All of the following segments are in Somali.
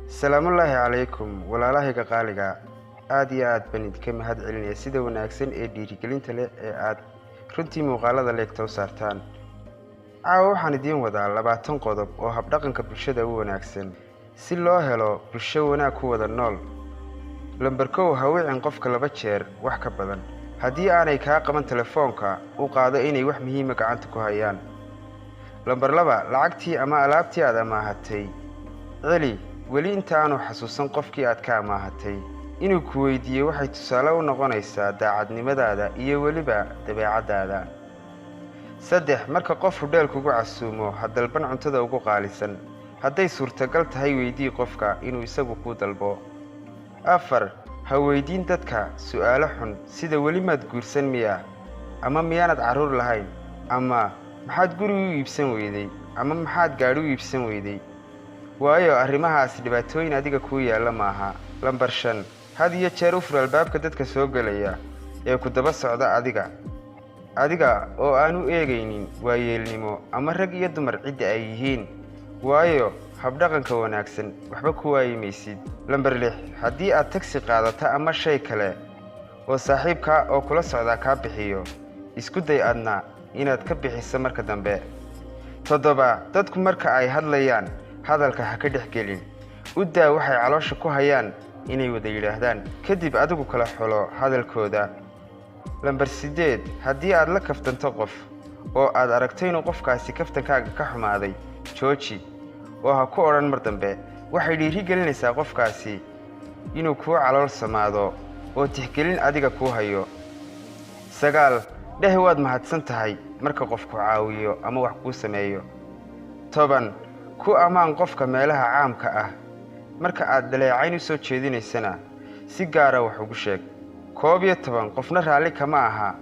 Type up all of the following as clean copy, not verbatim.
Salaamu Allaahi calaykum walaalahayga qaaliga aad iyo aad baan idinka mahad celinaya sida wanaagsan ee dhiirigelinta leh ee aad runtii muuqaalada leegta u saartaan. Caawa waxaan idiin wadaa 20 qodob oo habdhaqanka bulshada u wanaagsan si loo helo bulsho wanaag ku wada nool. Lambar 1 ha wicin qofka 2 jeer wax ka badan. Haddii aanay kaa qaban telefoonka u qaado inay wax muhiim ah gacanta ku hayaan. Lambar 2 lacagtii ama alaabtii aad amaahatay celi weli inta aanu xasuusan qofkii aad ka amaahatay inuu ku weydiiyo waxay tusaale u noqonaysaa daacadnimadaada iyo weliba dabeecadaada. 3 marka qof hudheel kugu casuumo ha dalban cuntada ugu qaalisan. hadday suurtagal tahay weydii qofka inuu isagu ku dalbo. 4 ha weydiin dadka su'aalo xun sida weli maad guursan miyaa ama miyaanad carruur lahayn ama maxaad guri u iibsan weyday ama maxaad gaadhi u iibsan weyday, waayo arrimahaas dhibaatooyin adiga kuu yaalla maaha. Lambar 5 had iyo jeer u fur albaabka dadka soo galaya ee ku daba socda adiga oo aan u eegaynin waayeelnimo ama rag iyo dumar cidda ay yihiin, waayo habdhaqanka wanaagsan waxba ku waayimaysid. Lambar 6 haddii aad taxi qaadato ama shay kale oo saaxiibka oo kula socda ka bixiyo isku day adna inaad ka bixiso marka dambe. 7 dadku marka ay hadlayaan hadalka ha ka dhexgelin. u daa waxay caloosha ku hayaan inay wada yiraahdaan kadib adigu kala xulo hadalkooda. Lambar 8 haddii aad la kaftanto qof oo aad aragto inuu qofkaasi kaftankaaga ka xumaaday jooji oo ha ku odhan mar dambe. waxay dhiirigelinaysaa qofkaasi inuu kuu calool samaado oo tixgelin adiga kuu hayo. 9 dheh waad mahadsan tahay marka qofku caawiyo ama wax kuu sameeyo. 10 ku ammaan qofka meelaha caamka ah. marka aad dhaleecayn u soo jeedinaysana si gaara wax ugu sheeg. 11 qofna raalli kama aha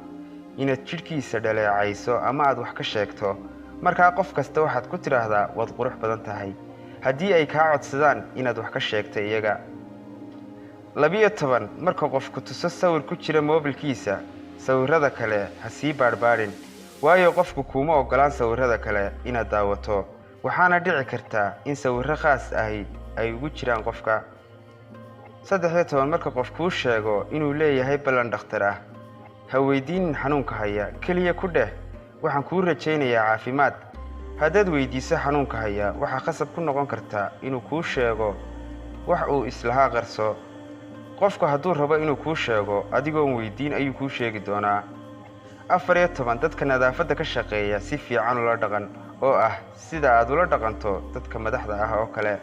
inaad jidhkiisa dhaleecayso ama aad wax ka sheegto. markaa qof kasta waxaad ku tiraahdaa waad qurux badan tahay haddii ay kaa codsadaan inaad wax ka sheegto iyaga. 12 marka qofku tuso sawir ku jira moobilkiisa sawirrada kale ha sii baadhbaadhin, waayo qofku kuma ogolaan sawirrada kale inaad daawato, waxaana dhici karta in sawirro khaas ahi ay ugu jiraan qofka. 13 marka qof kuu sheego inuu leeyahay ballan dhakhtar ah ha weydiinin xanuunka haya, keliya ku dheh waxaan kuu rajaynayaa caafimaad. haddaad weydiiso xanuunka haya waxaa khasab ku noqon karta inuu kuu sheego wax uu islahaa qarso. qofku hadduu rabo inuu kuu sheego adigoon weydiin ayuu kuu sheegi doonaa. 14 dadka nadaafadda ka shaqeeya si fiican ula dhaqan oo ah sida aad ula dhaqanto dadka madaxda ah oo kale.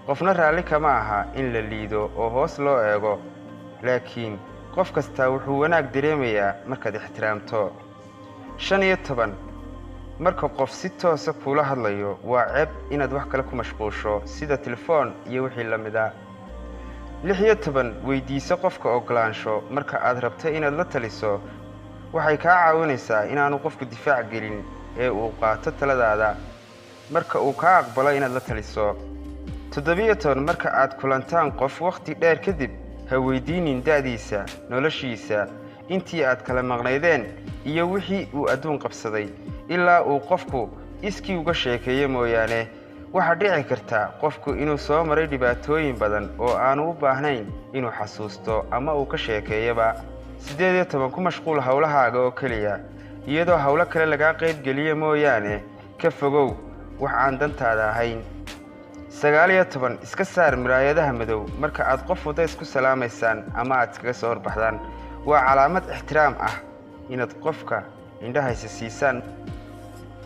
qofna raalli kama aha in la liido oo hoos loo eego, laakiin qof kasta wuxuu wanaag dareemayaa markaad ixtiraamto. 15 marka qof si toosa kula hadlayo waa ceeb inaad wax kale ku mashquusho sida telefoon iyo wixii la mid ah. 16 weydiiso qofka ogolaansho marka aad rabto inaad la taliso, waxay kaa caawinaysaa inaanu qofku difaac gelin ee uu qaato taladaada marka uu kaa aqbalo inaad la taliso. 17 marka aad kulantaan qof waqti dheer kadib ha weydiinin da'diisa, noloshiisa, intii aad kala maqnaydeen iyo wixii uu adduun qabsaday ilaa uu qofku iskii uga sheekeeyo mooyaane. waxaa dhici karta qofku inuu soo maray dhibaatooyin badan oo aanu u baahnayn inuu xasuusto ama uu ka sheekeeyaba. 18 ku mashquul hawlahaaga oo keliya iyadoo hawlo kale lagaa qayb geliyo mooyaane ka fogow wax aan dantaada ahayn. 19 iska saar miraayadaha madow marka aad qof wada isku salaamaysaan ama aad iskaga soo horbaxdaan, waa calaamad ixtiraam ah inaad qofka indhahaysa siisaan.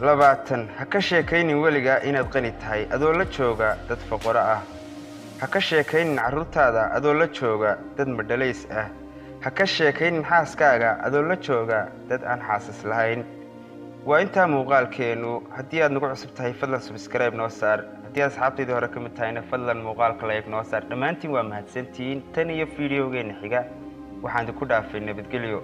20 ha ka sheekaynin weligaa inaad qani tahay adoo la jooga dad faqaro ah. ha ka sheekaynin carruurtaada adoo la jooga dad madhalays ah. ha ka sheekaynin xaaskaaga adoo la jooga dad aan xaasas lahayn. waa intaa muuqaalkeennu. haddii aad nagu cusub tahay fadlan subscribe noo saar. haddii aad asxaabtaydii hore ka mid tahayna fadlan muuqaalka like noo saar. dhammaantiin waa mahadsantihiin. tan iyo fiidiyowgeenna xiga waxaan idinku dhaafay nabadgelyo.